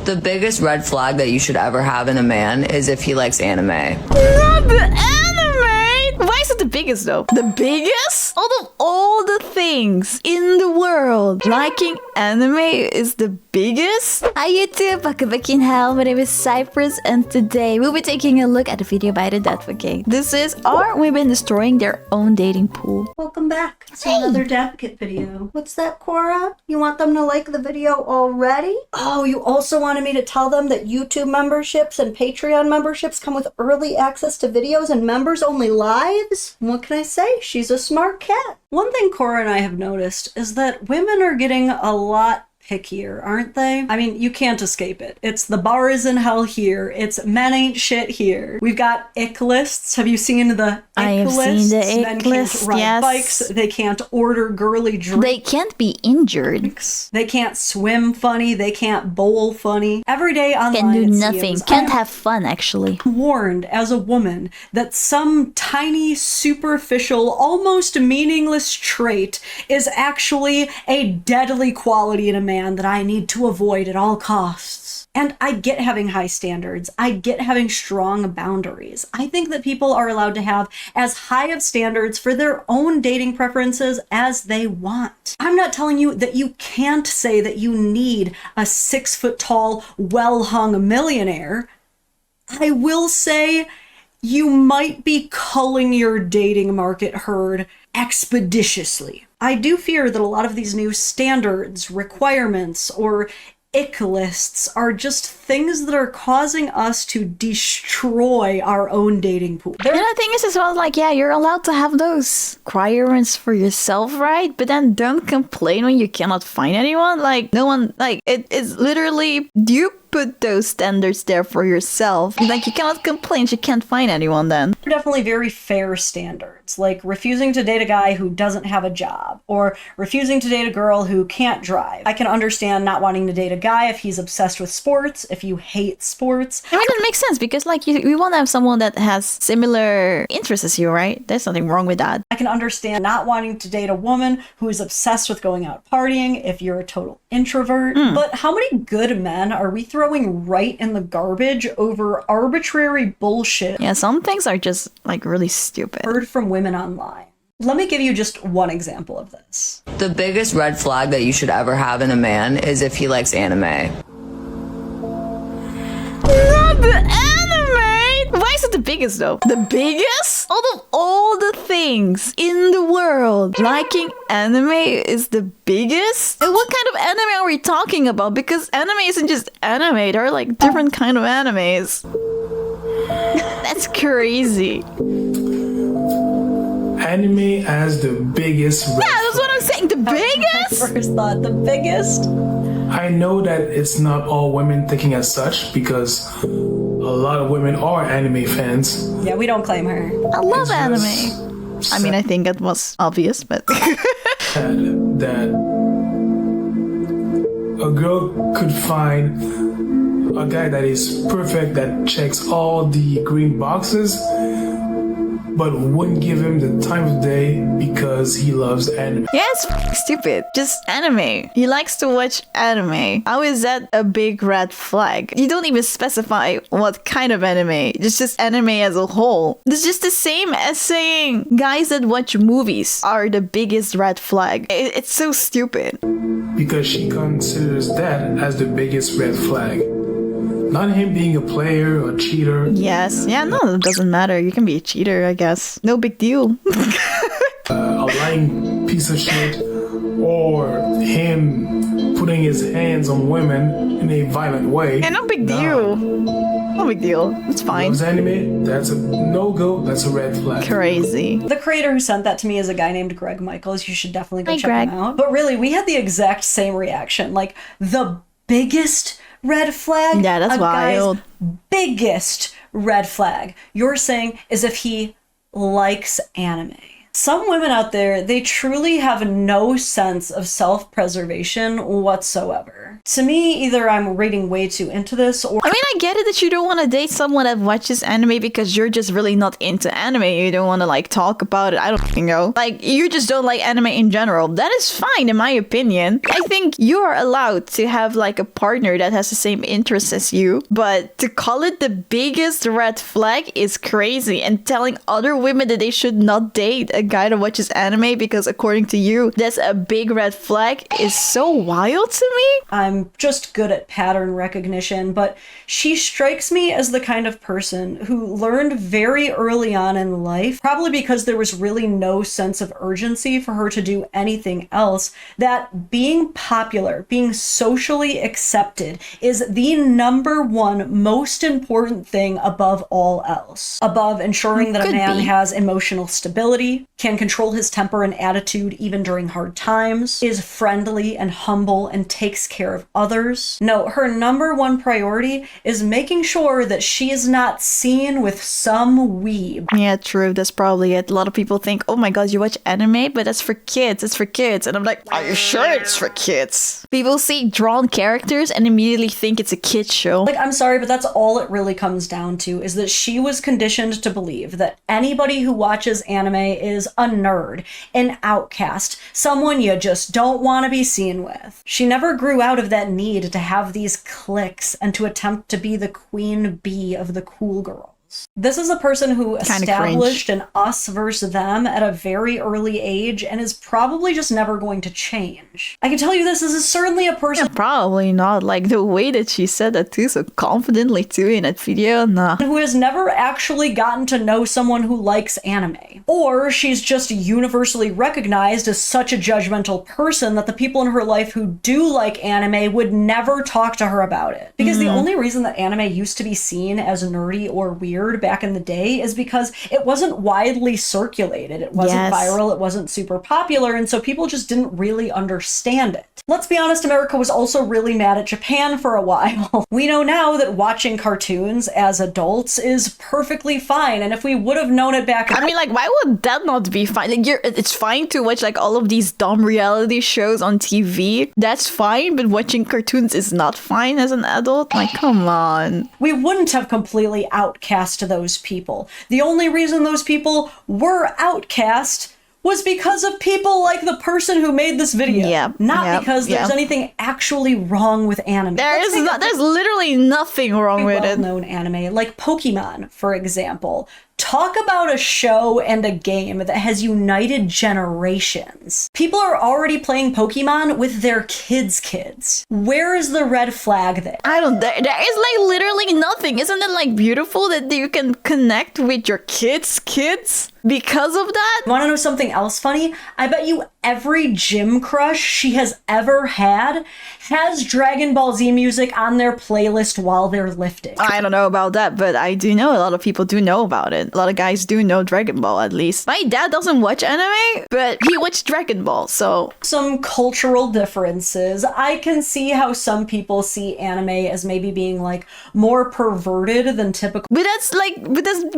The biggest red flag that you should ever have in a man is if he likes anime. Not the anime! Why is it the biggest though? The biggest? Out of all the things in the world, liking anime is the biggest? Hi YouTube, welcome back in hell. My name is Cypress and today we'll be taking a look at a video by the Advocate. This is Are Women Destroying Their Own Dating Pool? Welcome back to another Advocate video. What's that, Cora? You want them to like the video already? Oh, you also wanted me to tell them that YouTube memberships and Patreon memberships come with early access to videos and members-only lives? What can I say? She's a smart cat. One thing Cora and I have noticed is that women are getting a lot pickier, aren't they? I mean, you can't escape it. It's the bar is in hell here. It's men ain't shit here. We've got ick lists. Have you seen the ick I have lists? seen the Men ick can't lists, ride yes. bikes. They can't order girly drinks. They can't be injured. They can't swim funny. They can't bowl funny. Every day online, Can do it nothing. seems, Can't have fun actually. I'm warned as a woman that some tiny, superficial, almost meaningless trait is actually a deadly quality in a man that I need to avoid at all costs. And I get having high standards. I get having strong boundaries. I think that people are allowed to have as high of standards for their own dating preferences as they want. I'm not telling you that you can't say that you need a 6-foot-tall, well-hung millionaire. I will say you might be culling your dating market herd expeditiously. I do fear that a lot of these new standards, requirements, or ick lists are just things that are causing us to destroy our own dating pool. And the thing is as well, like, yeah, you're allowed to have those requirements for yourself, right? But then don't complain when you cannot find anyone. Like, no one, like, it's literally, you put those standards there for yourself. Like, you cannot complain if you can't find anyone then. They're definitely very fair standards, like refusing to date a guy who doesn't have a job, or refusing to date a girl who can't drive. I can understand not wanting to date a guy if he's obsessed with sports, if you hate sports. I mean, that makes sense because, like, you want to have someone that has similar interests as you, right? There's nothing wrong with that. I can understand not wanting to date a woman who is obsessed with going out partying if you're a total introvert. But how many good men are we throwing right in the garbage over arbitrary bullshit? Yeah, some things are just, like, really stupid. Heard from women online. Let me give you just one example of this. The biggest red flag that you should ever have in a man is if he likes anime. Not the anime! Why is it the biggest though? The biggest? Out of all the things in the world, liking anime is the biggest? And what kind of anime are we talking about? Because anime isn't just anime, there are like different kind of animes. That's crazy. Anime as the biggest red Yeah, that's what I'm saying. The biggest? First thought, the biggest? I know that it's not all women thinking as such because a lot of women are anime fans. Yeah, we don't claim her. I love It's anime. just I mean, I think it was obvious, but sad that a girl could find a guy that is perfect, that checks all the green boxes, but wouldn't give him the time of day because he loves anime. yeah, it's stupid. Just anime. He likes to watch anime. How is that a big red flag? You don't even specify what kind of anime. It's just anime as a whole. It's just the same as saying guys that watch movies are the biggest red flag. It's so stupid. Because she considers that as the biggest red flag. Not him being a player or cheater. Yes. Yeah, no, it doesn't matter. You can be a cheater, I guess. No big deal. A lying piece of shit, or him putting his hands on women in a violent way. Yeah, no big deal. No big deal. It's fine. Loves anime, that's a no-go, that's a red flag. Crazy. The creator who sent that to me is a guy named Greg Michaels. You should definitely go Hi, check Greg. him out. But really, we had the exact same reaction. Like, the biggest red flag? Yeah, that's a guy's wild. biggest red flag, you're saying, is if he likes anime. Some women out there, they truly have no sense of self-preservation whatsoever. either. To me, either I'm reading way too into this, or I mean, I get it that you don't want to date someone that watches anime because you're just really not into anime. You don't want to like talk about it. I don't know. Like, you just don't like anime in general. That is fine, in my opinion. I think you are allowed to have like a partner that has the same interests as you, but to call it the biggest red flag is crazy. And telling other women that they should not date a guy that watches anime because according to you, that's a big red flag is so wild to me. I'm just good at pattern recognition, but she strikes me as the kind of person who learned very early on in life, probably because there was really no sense of urgency for her to do anything else, that being popular, being socially accepted is the number one most important thing above all else. Above ensuring that a man has emotional stability, can control his temper and attitude even during hard times, is friendly and humble and takes care of others. No, her number one priority is making sure that she is not seen with some weeb. Yeah, true. That's probably it. A lot of people think, oh my god, you watch anime, but that's for kids. It's for kids. And I'm like, are you sure it's for kids? People see drawn characters and immediately think it's a kid's show. Like, I'm sorry, but that's all it really comes down to, is that she was conditioned to believe that anybody who watches anime is a nerd, an outcast, someone you just don't want to be seen with. She never grew out of that need to have these cliques and to attempt to be the queen bee of the cool girls. This is a person who established an us versus them at a very early age and is probably just never going to change. I can tell you this is certainly a person Probably not. Like, the way that she said that too so confidently too in that video, nah. who has never actually gotten to know someone who likes anime. Or she's just universally recognized as such a judgmental person that the people in her life who do like anime would never talk to her about it. Because the only reason that anime used to be seen as nerdy or weird back in the day is because it wasn't widely circulated. It wasn't viral. It wasn't super popular. And so people just didn't really understand it. Let's be honest, America was also really mad at Japan for a while. We know now that watching cartoons as adults is perfectly fine. And if we would have known it back... I mean, like, why would that not be fine? Like, it's fine to watch, like, all of these dumb reality shows on TV. That's fine, but watching cartoons is not fine as an adult? Like, come on. We wouldn't have completely outcast those people. The only reason those people were outcast was because of people like the person who made this video. Not because there's anything actually wrong with anime. There's literally nothing wrong with it. Well-known anime, like Pokemon, for example. Talk about a show and a game that has united generations. People are already playing Pokemon with their kids. Where is the red flag there? There is like literally nothing. Isn't it like beautiful that you can connect with your kids because of that? Want to know something else funny? I bet you every gym crush she has ever had has Dragon Ball Z music on their playlist while they're lifting. I don't know about that, but I do know a lot of people do know about it. A lot of guys do know Dragon Ball, at least. My dad doesn't watch anime, but he watched Dragon Ball, so... Some cultural differences. I can see how some people see anime as maybe being, like, more perverted than typical... But that's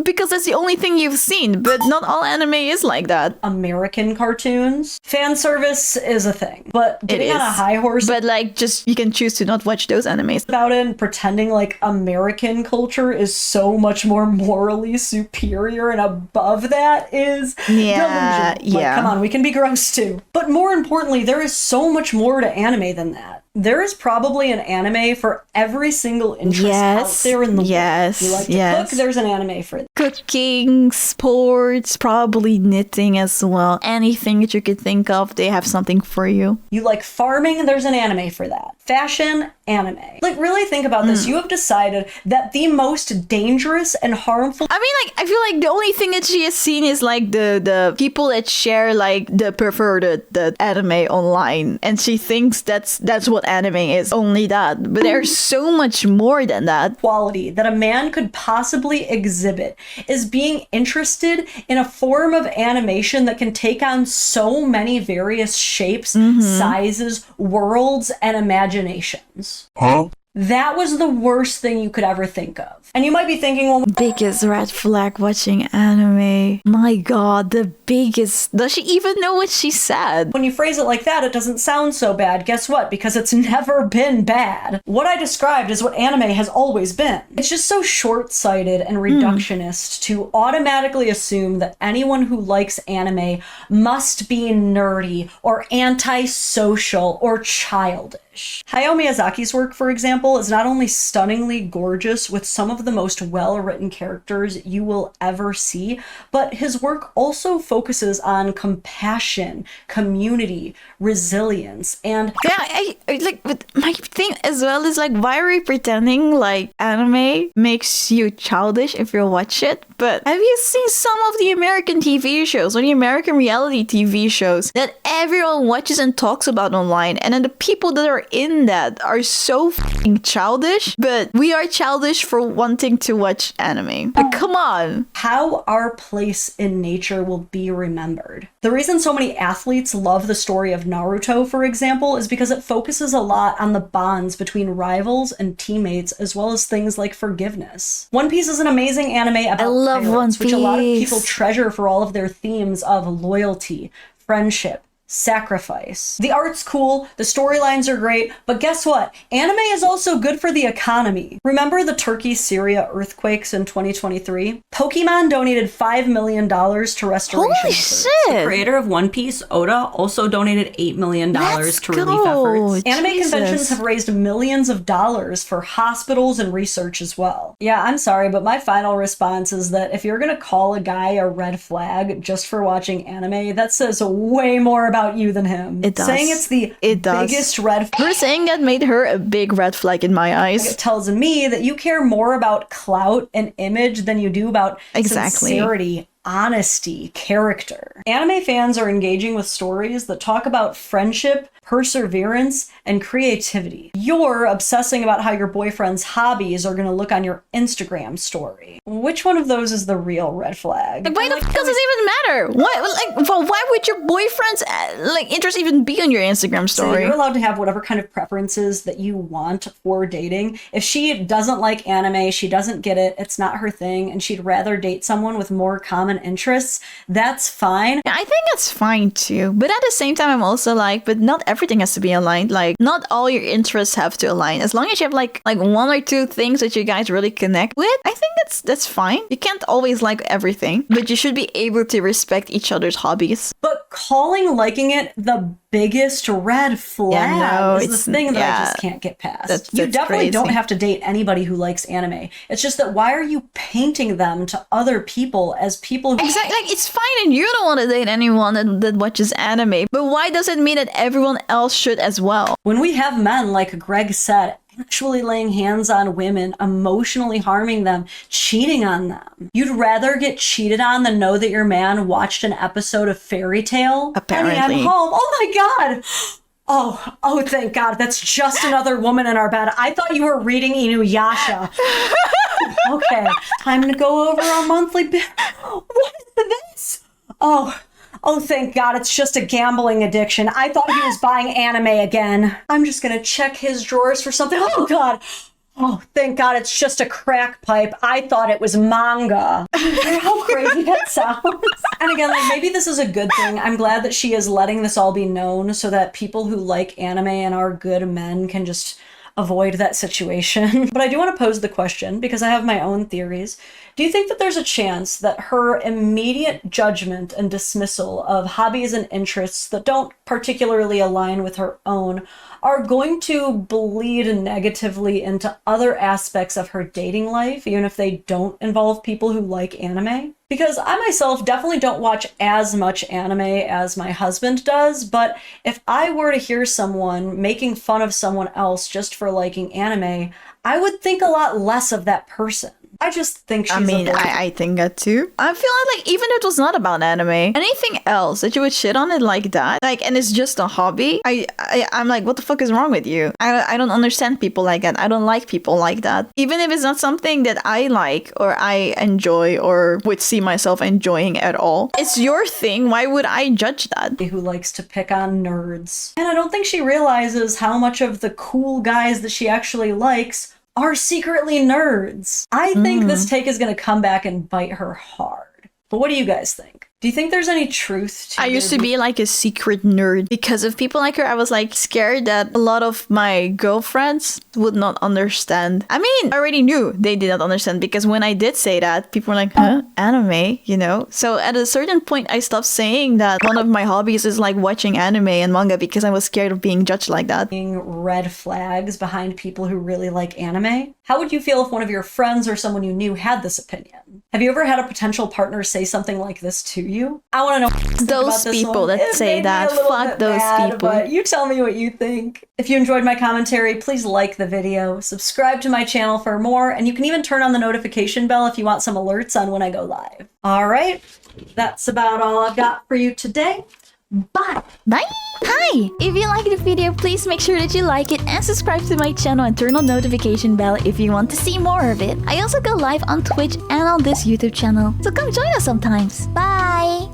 because that's the only thing you've seen, but not all anime is like that. American cartoons. Fan service is a thing, but getting on a high horse... But, like, just, you can choose to not watch those animes. ...about it and pretending like American culture is so much more morally superior and above that is delusional. Like, come on, we can be gross too. But more importantly, there is so much more to anime than that. There is probably an anime for every single interest out there in the world. You like to cook, there's an anime for it. Cooking, sports, probably knitting as well. Anything that you could think of, they have something for you. You like farming, there's an anime for that. Fashion, anime. Like, really think about this. You have decided that the most dangerous and harmful... I mean, like, I feel like the only thing that she has seen is, like, the people that share, like, the anime online. And she thinks that's what anime is. Only that. But there's so much more than that. Quality that a man could possibly exhibit is being interested in a form of animation that can take on so many various shapes, sizes, worlds, and imaginations. That was the worst thing you could ever think of. And you might be thinking, well, Biggest red flag watching anime. My god, the biggest. Does she even know what she said? when you phrase it like that, it doesn't sound so bad. Guess what? Because it's never been bad. What I described is what anime has always been. It's just so short-sighted and reductionist to automatically assume that anyone who likes anime must be nerdy or antisocial or childish. Hayao Miyazaki's work, for example, is not only stunningly gorgeous with some of the most well-written characters you will ever see, but his work also focuses on compassion, community, resilience, and Yeah, I like, but my thing as well is like, why are we pretending like anime makes you childish if you watch it? But have you seen some of the American TV shows or the American reality TV shows that everyone watches and talks about online? And then the people that are in that are so f***ing childish, but we are childish for wanting to watch anime. Like, come on. how our place in nature will be remembered. The reason so many athletes love the story of Naruto, for example, is because it focuses a lot on the bonds between rivals and teammates, as well as things like forgiveness. One Piece is an amazing anime about love pirates, One which a lot of Piece. people treasure for all of their themes of loyalty, friendship, sacrifice. The art's cool, the storylines are great, but guess what? Anime is also good for the economy. Remember the Turkey-Syria earthquakes in 2023? Pokemon donated $5 million to restoration Holy efforts. shit. Creator of One Piece, Oda, also donated $8 million Let's to relief go. efforts. Anime Jesus. conventions have raised millions of dollars for hospitals and research as well. Yeah, I'm sorry, but my final response is that if you're gonna call a guy a red flag just for watching anime, that says way more about you than him. It does. Saying it's the It does. biggest red flag Her saying that made her a big red flag in my eyes. tells me that you care more about clout and image than you do about Exactly. sincerity, honesty, character. Anime fans are engaging with stories that talk about friendship, perseverance, and creativity. You're obsessing about how your boyfriend's hobbies are going to look on your Instagram story. Which one of those is the real red flag? Like, why the fuck does it even matter? Why would your boyfriend's interest even be on your Instagram So story? you're allowed to have whatever kind of preferences that you want for dating. If she doesn't like anime, she doesn't get it, it's not her thing, and she'd rather date someone with more common interests, that's fine. I think that's fine too. But at the same time, I'm also like, but not everything has to be aligned. Like, not all your interests have to align. As long as you have like one or two things that you guys really connect with, I think that's fine. You can't always like everything, but you should be able to respect each other's hobbies. But calling liking it the biggest red flag no, is it's- the thing that I yeah. just can't get past. That's you definitely don't crazy. have to date anybody who likes anime. It's just that why are you painting them to other people as people who Exactly. Like, it's fine and you don't want to date anyone that watches anime, but why does it mean that everyone else should as well? when we have men, like Greg said, actually laying hands on women, emotionally harming them, cheating on them. You'd rather get cheated on than know that your man watched an episode of Fairy Tale? Honey, Apparently. I'm home. Oh my god! Oh, thank God. That's just another woman in our bed. I thought you were reading Inuyasha. Okay, time to go over our monthly bill. What is this? Oh, thank God, it's just a gambling addiction. I thought he was buying anime again. I'm just gonna check his drawers for something. Oh, God. Oh, thank God, it's just a crack pipe. I thought it was manga. How crazy that sounds. And again, like, maybe this is a good thing. I'm glad that she is letting this all be known so that people who like anime and are good men can just avoid that situation. But I do want to pose the question because I have my own theories. Do you think that there's a chance that her immediate judgment and dismissal of hobbies and interests that don't particularly align with her own are going to bleed negatively into other aspects of her dating life, even if they don't involve people who like anime? Because I myself definitely don't watch as much anime as my husband does, but if I were to hear someone making fun of someone else just for liking anime, I would think a lot less of that person. I just think she's I mean, a bit- I think that too. I feel like even if it was not about anime, anything else that you would shit on it like that, like, and it's just a hobby, I'm like, what the fuck is wrong with you? I don't understand people like that. I don't like people like that. Even if it's not something that I like or I enjoy or would see myself enjoying at all. It's your thing. Why would I judge that? who likes to pick on nerds. And I don't think she realizes how much of the cool guys that she actually likes are secretly nerds. I think this take is going to come back and bite her hard. But what do you guys think? Do you think there's any truth to I used to be like a secret nerd. Because of people like her, I was like scared that a lot of my girlfriends would not understand. I mean, I already knew they did not understand because when I did say that, people were like, huh? Anime, you know? So at a certain point, I stopped saying that one of my hobbies is like watching anime and manga because I was scared of being judged like that. red flags behind people who really like anime? How would you feel if one of your friends or someone you knew had this opinion? Have you ever had a potential partner say something like this to you? I want to know what you think Those about this people one. that It say made me that, a little fuck bit those mad, people. But you tell me what you think. If you enjoyed my commentary, please like the video, subscribe to my channel for more, and you can even turn on the notification bell if you want some alerts on when I go live. All right, that's about all I've got for you today. Bye! Bye! Hi! If you like the video, please make sure that you like it and subscribe to my channel and turn on notification bell if you want to see more of it. I also go live on Twitch and on this YouTube channel, so come join us sometimes. Bye!